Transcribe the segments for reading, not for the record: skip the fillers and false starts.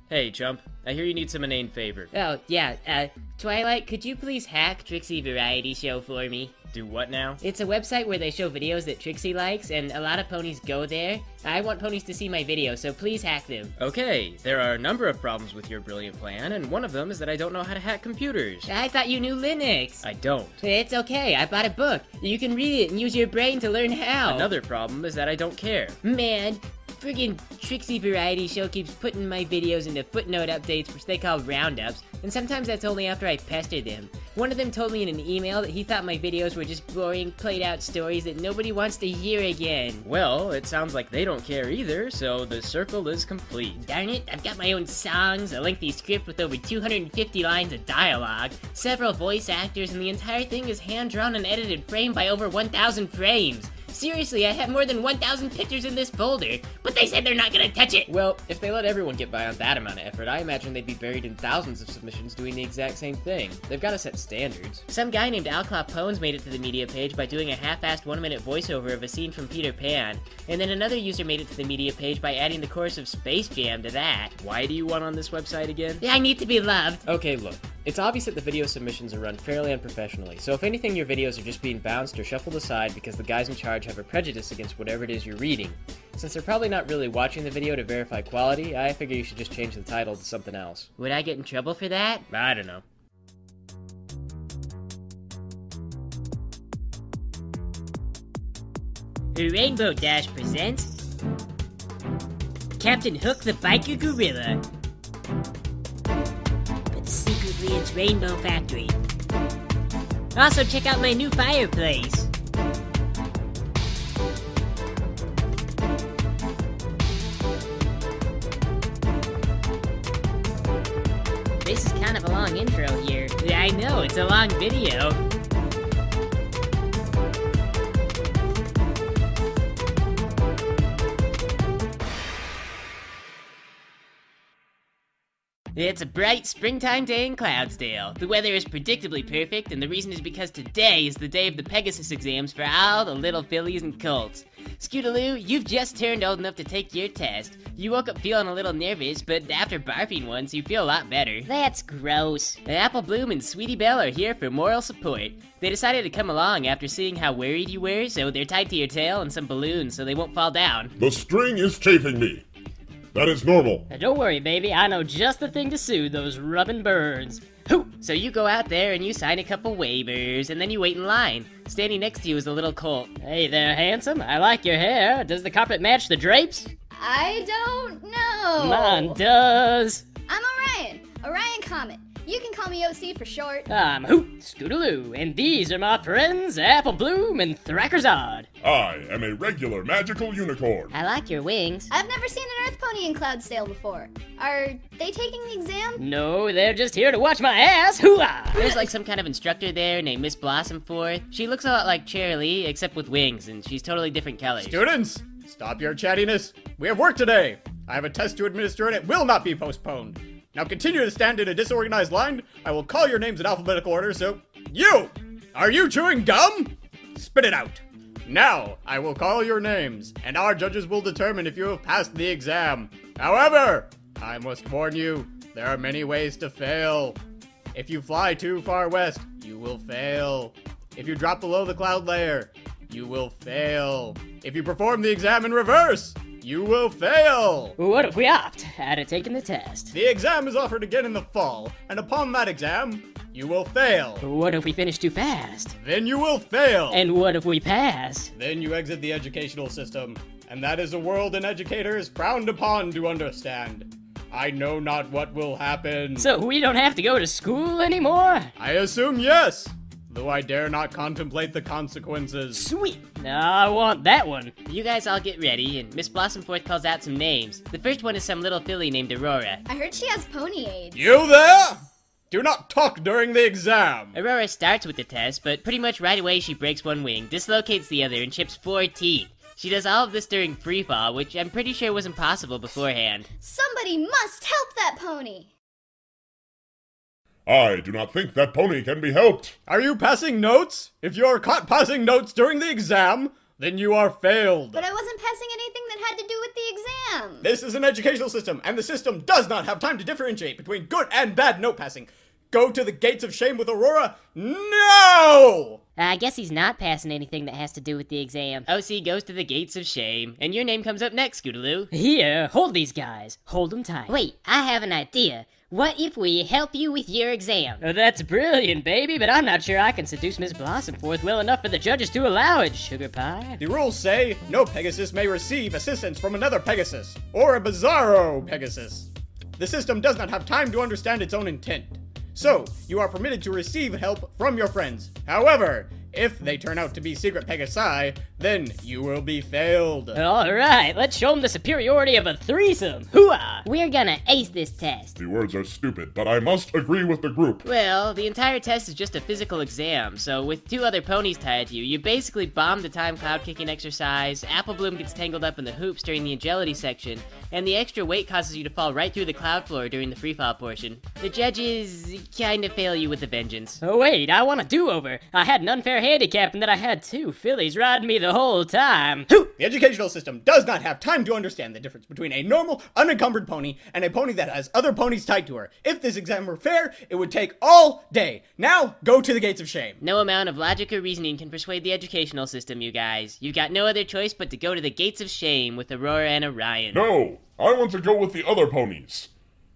Hey, chump. I hear you need some inane favor. Oh, yeah, Twilight, could you please hack Trixie Variety Show for me? Do what now? It's a website where they show videos that Trixie likes, and a lot of ponies go there. I want ponies to see my videos, so please hack them. Okay, there are a number of problems with your brilliant plan, and one of them is that I don't know how to hack computers. I thought you knew Linux. I don't. It's okay, I bought a book. You can read it and use your brain to learn how. Another problem is that I don't care. Man, friggin' Trixie Variety Show keeps putting my videos into footnote updates, which they call roundups, and sometimes that's only after I pester them. One of them told me in an email that he thought my videos were just boring, played-out stories that nobody wants to hear again. Well, it sounds like they don't care either, so the circle is complete. Darn it, I've got my own songs, a lengthy script with over 250 lines of dialogue, several voice actors, and the entire thing is hand-drawn and edited frame by over 1,000 frames. Seriously, I have more than 1,000 pictures in this folder, but they said they're not gonna touch it! Well, if they let everyone get by on that amount of effort, I imagine they'd be buried in thousands of submissions doing the exact same thing. They've gotta set standards. Some guy named Alclaw Pones made it to the media page by doing a half-assed 1-minute voiceover of a scene from Peter Pan, and then another user made it to the media page by adding the chorus of Space Jam to that. Why do you want on this website again? I need to be loved! Okay, look. It's obvious that the video submissions are run fairly unprofessionally, so if anything, your videos are just being bounced or shuffled aside because the guys in charge have a prejudice against whatever it is you're reading. Since they're probably not really watching the video to verify quality, I figure you should just change the title to something else. Would I get in trouble for that? I don't know. Rainbow Dash presents Captain Hook the Biker Gorilla. But secretly it's Rainbow Factory. Also check out my new fireplace. This is kind of a long intro here. I know, it's a long video. It's a bright springtime day in Cloudsdale. The weather is predictably perfect, and the reason is because today is the day of the Pegasus exams for all the little fillies and colts. Scootaloo, you've just turned old enough to take your test. You woke up feeling a little nervous, but after barfing once, you feel a lot better. That's gross. Apple Bloom and Sweetie Belle are here for moral support. They decided to come along after seeing how worried you were, so they're tied to your tail and some balloons so they won't fall down. The string is chafing me. That is normal. Now don't worry, baby. I know just the thing to soothe those rubbing burns. Hoo! So you go out there and you sign a couple waivers, and then you wait in line. Standing next to you is a little colt. Hey there, handsome. I like your hair. Does the carpet match the drapes? I don't know. Mine does. I'm Orion Comet. You can call me OC for short. I'm Hoot Scootaloo, and these are my friends Apple Bloom and Thrackerzard. I am a regular magical unicorn. I like your wings. I've never seen an Earth Pony in Cloudsdale before. Are they taking the exam? No, they're just here to watch my ass. Hoo-ah! There's like some kind of instructor there named Miss Blossomforth. She looks a lot like Cheerilee, except with wings, and she's totally different colors. Students, stop your chattiness. We have work today. I have a test to administer and it will not be postponed. Now continue to stand in a disorganized line. I will call your names in alphabetical order, so... You! Are you chewing gum? Spit it out. Now, I will call your names, and our judges will determine if you have passed the exam. However, I must warn you, there are many ways to fail. If you fly too far west, you will fail. If you drop below the cloud layer, you will fail. If you perform the exam in reverse, you will fail! What if we opt out of taking the test? The exam is offered again in the fall, and upon that exam, you will fail. What if we finish too fast? Then you will fail. And what if we pass? Then you exit the educational system, and that is a world an educator is frowned upon to understand. I know not what will happen. So we don't have to go to school anymore? I assume yes, though I dare not contemplate the consequences. Sweet! Now I want that one. You guys all get ready, and Miss Blossomforth calls out some names. The first one is some little filly named Aurora. I heard she has pony age. You there? Do not talk during the exam. Aurora starts with the test, but pretty much right away she breaks one wing, dislocates the other, and chips 4 teeth. She does all of this during freefall, which I'm pretty sure wasn't possible beforehand. Somebody must help that pony. I do not think that pony can be helped. Are you passing notes? If you are caught passing notes during the exam, Then you are failed. But I wasn't passing anything that had to do with the exam. This is an educational system, and the system does not have time to differentiate between good and bad note passing. Go to the gates of shame with Aurora? No! I guess he's not passing anything that has to do with the exam. OC goes to the gates of shame, and your name comes up next, Scootaloo. Here, hold these guys. Hold them tight. Wait, I have an idea. What if we help you with your exam? That's brilliant, baby, but I'm not sure I can seduce Miss Blossomforth well enough for the judges to allow it, Sugar Pie. The rules say no Pegasus may receive assistance from another Pegasus, or a bizarro Pegasus. The system does not have time to understand its own intent. So, you are permitted to receive help from your friends. However, if they turn out to be secret Pegasi, then you will be failed. Alright, let's show them the superiority of a threesome. Hooah! We're gonna ace this test. The words are stupid, but I must agree with the group. Well, the entire test is just a physical exam, so with 2 other ponies tied to you, you basically bomb the time cloud kicking exercise, Apple Bloom gets tangled up in the hoops during the agility section, and the extra weight causes you to fall right through the cloud floor during the freefall portion. The judges kinda fail you with a vengeance. Oh wait, I want a do-over. I had an unfair handicap and then I had 2 fillies riding me the whole time. The educational system does not have time to understand the difference between a normal, unencumbered pony and a pony that has other ponies tied to her. If this exam were fair, it would take all day. Now, go to the gates of shame. No amount of logic or reasoning can persuade the educational system, you guys. You've got no other choice but to go to the gates of shame with Aurora and Orion. No, I want to go with the other ponies.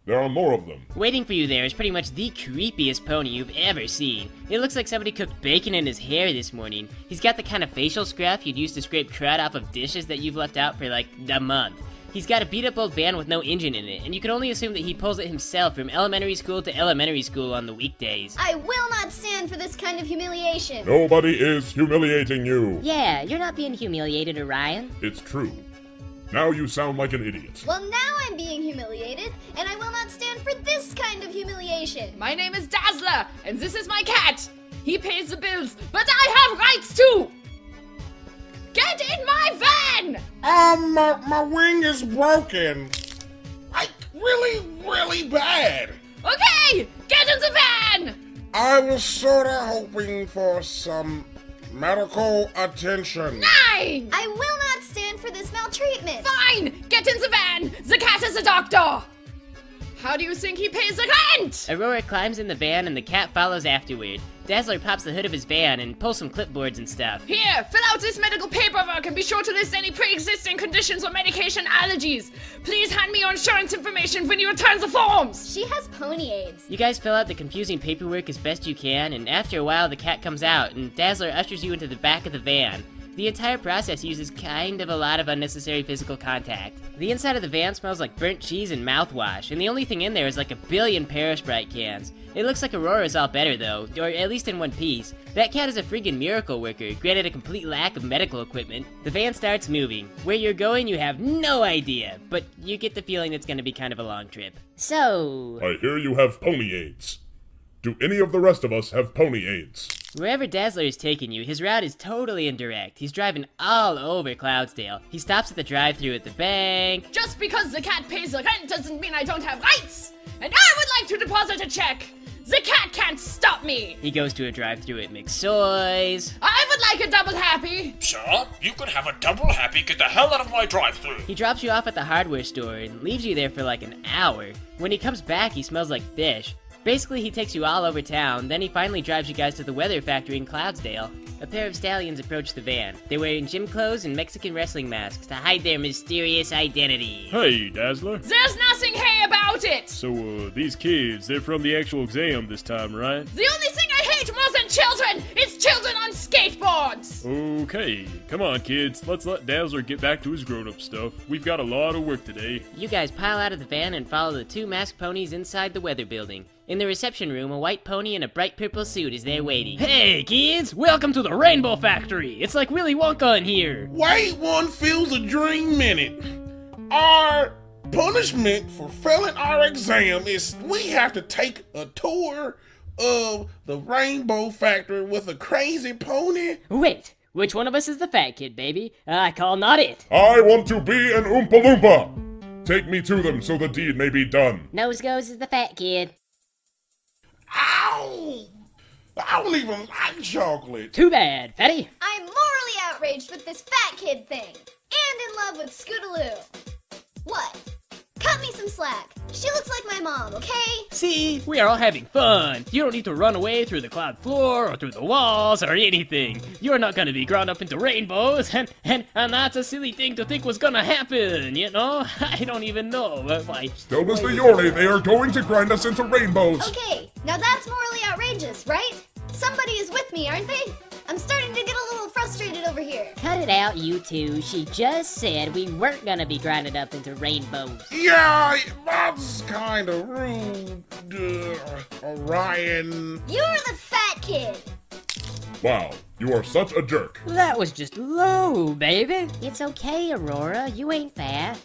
There are more of them. Waiting for you there is pretty much the creepiest pony you've ever seen. It looks like somebody cooked bacon in his hair this morning. He's got the kind of facial scruff you'd use to scrape crud off of dishes that you've left out for like a month. He's got a beat-up old van with no engine in it, and you can only assume that he pulls it himself from elementary school to elementary school on the weekdays. I will not stand for this kind of humiliation. Nobody is humiliating you. Yeah, you're not being humiliated, Orion. It's true. Now you sound like an idiot. Well, now I'm being humiliated, and I will not stand for this kind of humiliation. My name is Dazzler, and this is my cat. He pays the bills, but I have rights too. Get in my van! My wing is broken. Like, really bad. Okay, get in the van! I was sorta hoping for some medical attention. 9! I will not stand for this maltreatment. Fine, get in the van. The cat is a doctor. How do you think he pays the rent? Aurora climbs in the van and the cat follows afterward. Dazzler pops the hood of his van and pulls some clipboards and stuff. Here, fill out this medical paperwork and be sure to list any pre-existing conditions or medication allergies. Please hand me your insurance information when you return the forms. She has pony AIDS. You guys fill out the confusing paperwork as best you can, and after a while the cat comes out and Dazzler ushers you into the back of the van. The entire process uses kind of a lot of unnecessary physical contact. The inside of the van smells like burnt cheese and mouthwash, and the only thing in there is like a billion Parasprite cans. It looks like Aurora's all better though, or at least in one piece. That cat is a friggin' miracle worker, granted a complete lack of medical equipment. The van starts moving. Where you're going, you have no idea, but you get the feeling it's gonna be kind of a long trip. So, I hear you have pony AIDS. Do any of the rest of us have pony AIDS? Wherever Dazzler is taking you, his route is totally indirect. He's driving all over Cloudsdale. He stops at the drive-thru at the bank. Just because the cat pays the rent doesn't mean I don't have rights. And I would like to deposit a check. The cat can't stop me. He goes to a drive-thru at McSoy's. I would like a double happy. Sir, you can have a double happy. Get the hell out of my drive-thru. He drops you off at the hardware store and leaves you there for like an hour. When he comes back, he smells like fish. Basically, he takes you all over town, then he finally drives you guys to the weather factory in Cloudsdale. A pair of stallions approach the van. They're wearing gym clothes and Mexican wrestling masks to hide their mysterious identity. Hey, Dazzler. There's nothing hey about it. So, these kids, they're from the actual exam this time, right? The only thing I hate more than children is children on skateboards. Okay, come on, kids. Let's let Dazzler get back to his grown-up stuff. We've got a lot of work today. You guys pile out of the van and follow the 2 masked ponies inside the weather building. In the reception room, a white pony in a bright purple suit is there waiting. hey kids, welcome to the Rainbow Factory. It's like Willy Wonka in here. Wait, one feels a dream minute. Our punishment for failing our exam is we have to take a tour of the Rainbow Factory with a crazy pony. Wait, which one of us is the fat kid, baby? I call not it. I want to be an Oompa Loompa. Take me to them so the deed may be done. Nose goes is the fat kid. Ow! I don't even like chocolate. Too bad, fatty. I'm morally outraged with this fat kid thing. And in love with Scootaloo. What? Cut me some slack. She looks like my mom, okay? See, we are all having fun. You don't need to run away through the cloud floor or through the walls or anything. You're not gonna be ground up into rainbows, and that's a silly thing to think was gonna happen, you know? I don't even know, but like... Still, Mr. Yorley, they are going to grind us into rainbows. Okay, now that's morally outrageous, right? Somebody is with me, aren't they? I'm starting to get a little frustrated over here. Cut it out, you two. She just said we weren't gonna be grinded up into rainbows. Yeah, that's kind of rude, Orion. You're the fat kid. Wow, you are such a jerk. That was just low, baby. It's okay, Aurora. You ain't fat.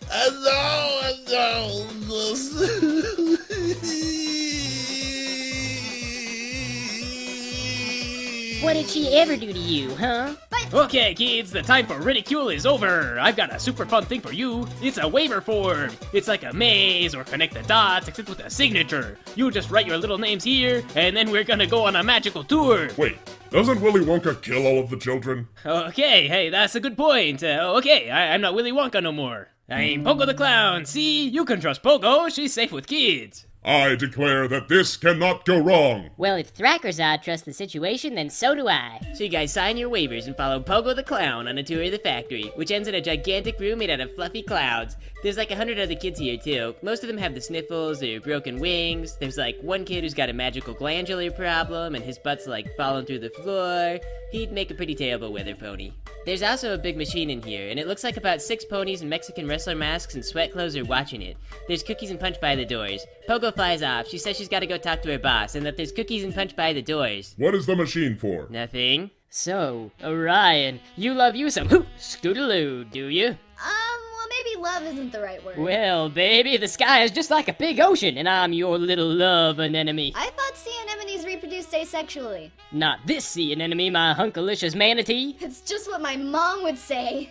What did she ever do to you, huh? Okay, kids, the time for ridicule is over. I've got a super fun thing for you. It's a waiver form. It's like a maze or connect the dots, except with a signature. You just write your little names here, and then we're gonna go on a magical tour. Wait, doesn't Willy Wonka kill all of the children? Okay, hey, that's a good point. Okay, I'm not Willy Wonka no more. I'm Pogo the Clown. See, you can trust Pogo. She's safe with kids. I declare that this cannot go wrong. Well, if Thrackerzod trusts the situation, then so do I. So you guys sign your waivers and follow Pogo the Clown on a tour of the factory, which ends in a gigantic room made out of fluffy clouds. There's like 100 other kids here too. Most of them have the sniffles or broken wings. There's like one kid who's got a magical glandular problem and his butt's like falling through the floor. He'd make a pretty terrible weather pony. There's also a big machine in here, and it looks like about 6 ponies in Mexican wrestler masks and sweat clothes are watching it. There's cookies and punch by the doors. Pogo flies off. She says she's gotta go talk to her boss, and that there's cookies and punch by the doors. What is the machine for? Nothing. So, Orion, you love you some Scootaloo, do you? Well, maybe love isn't the right word. Well, baby, the sky is just like a big ocean, and I'm your little love anemone. I thought sea anemones reproduced asexually. Not this sea anemone, my hunkalicious manatee. It's just what my mom would say.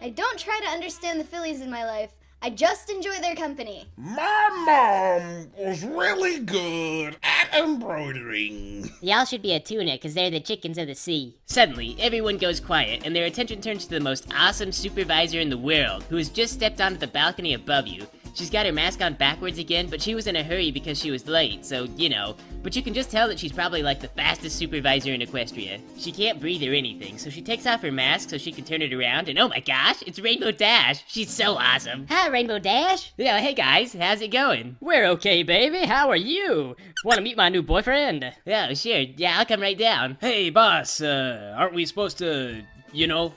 I don't try to understand the fillies in my life. I just enjoy their company. My mom was really good at embroidering. Y'all should be a tuna, because they're the chickens of the sea. Suddenly, everyone goes quiet, and their attention turns to the most awesome supervisor in the world, who has just stepped onto the balcony above you. She's got her mask on backwards again, but she was in a hurry because she was late, so, you know. But you can just tell that she's probably like the fastest supervisor in Equestria. She can't breathe or anything, so she takes off her mask so she can turn it around, and oh my gosh, it's Rainbow Dash! She's so awesome! Hi, Rainbow Dash! Yeah, hey guys, how's it going? We're okay, baby, how are you? Wanna meet my new boyfriend? Oh, sure, yeah, I'll come right down. Hey, boss, aren't we supposed to, you know?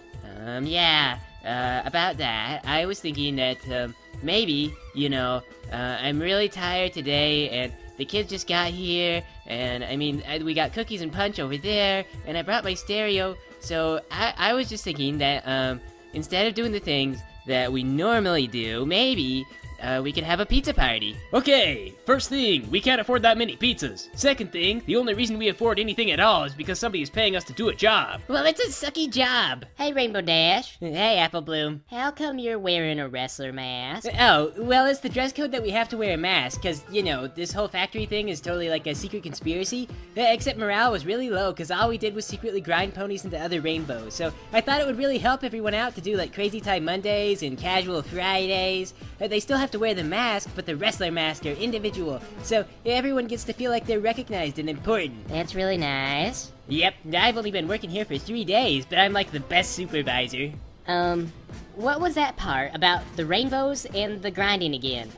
Yeah, about that, I was thinking that, maybe, you know, I'm really tired today, and the kids just got here, and I mean, we got cookies and punch over there, and I brought my stereo, so I was just thinking that, instead of doing the things that we normally do, maybe, we could have a pizza party. Okay, first thing, we can't afford that many pizzas. Second thing, the only reason we afford anything at all is because somebody is paying us to do a job. Well, it's a sucky job. Hey, Rainbow Dash. Hey, Apple Bloom. How come you're wearing a wrestler mask? Oh, well, it's the dress code that we have to wear a mask, because, you know, this whole factory thing is totally like a secret conspiracy, except morale was really low, because all we did was secretly grind ponies into other rainbows, so I thought it would really help everyone out to do, like, Crazy Time Mondays and Casual Fridays. They still have to wear the mask, but the wrestler masks are individual, so everyone gets to feel like they're recognized and important. That's really nice. Yep, I've only been working here for 3 days, but I'm like the best supervisor. What was that part about the rainbows and the grinding again?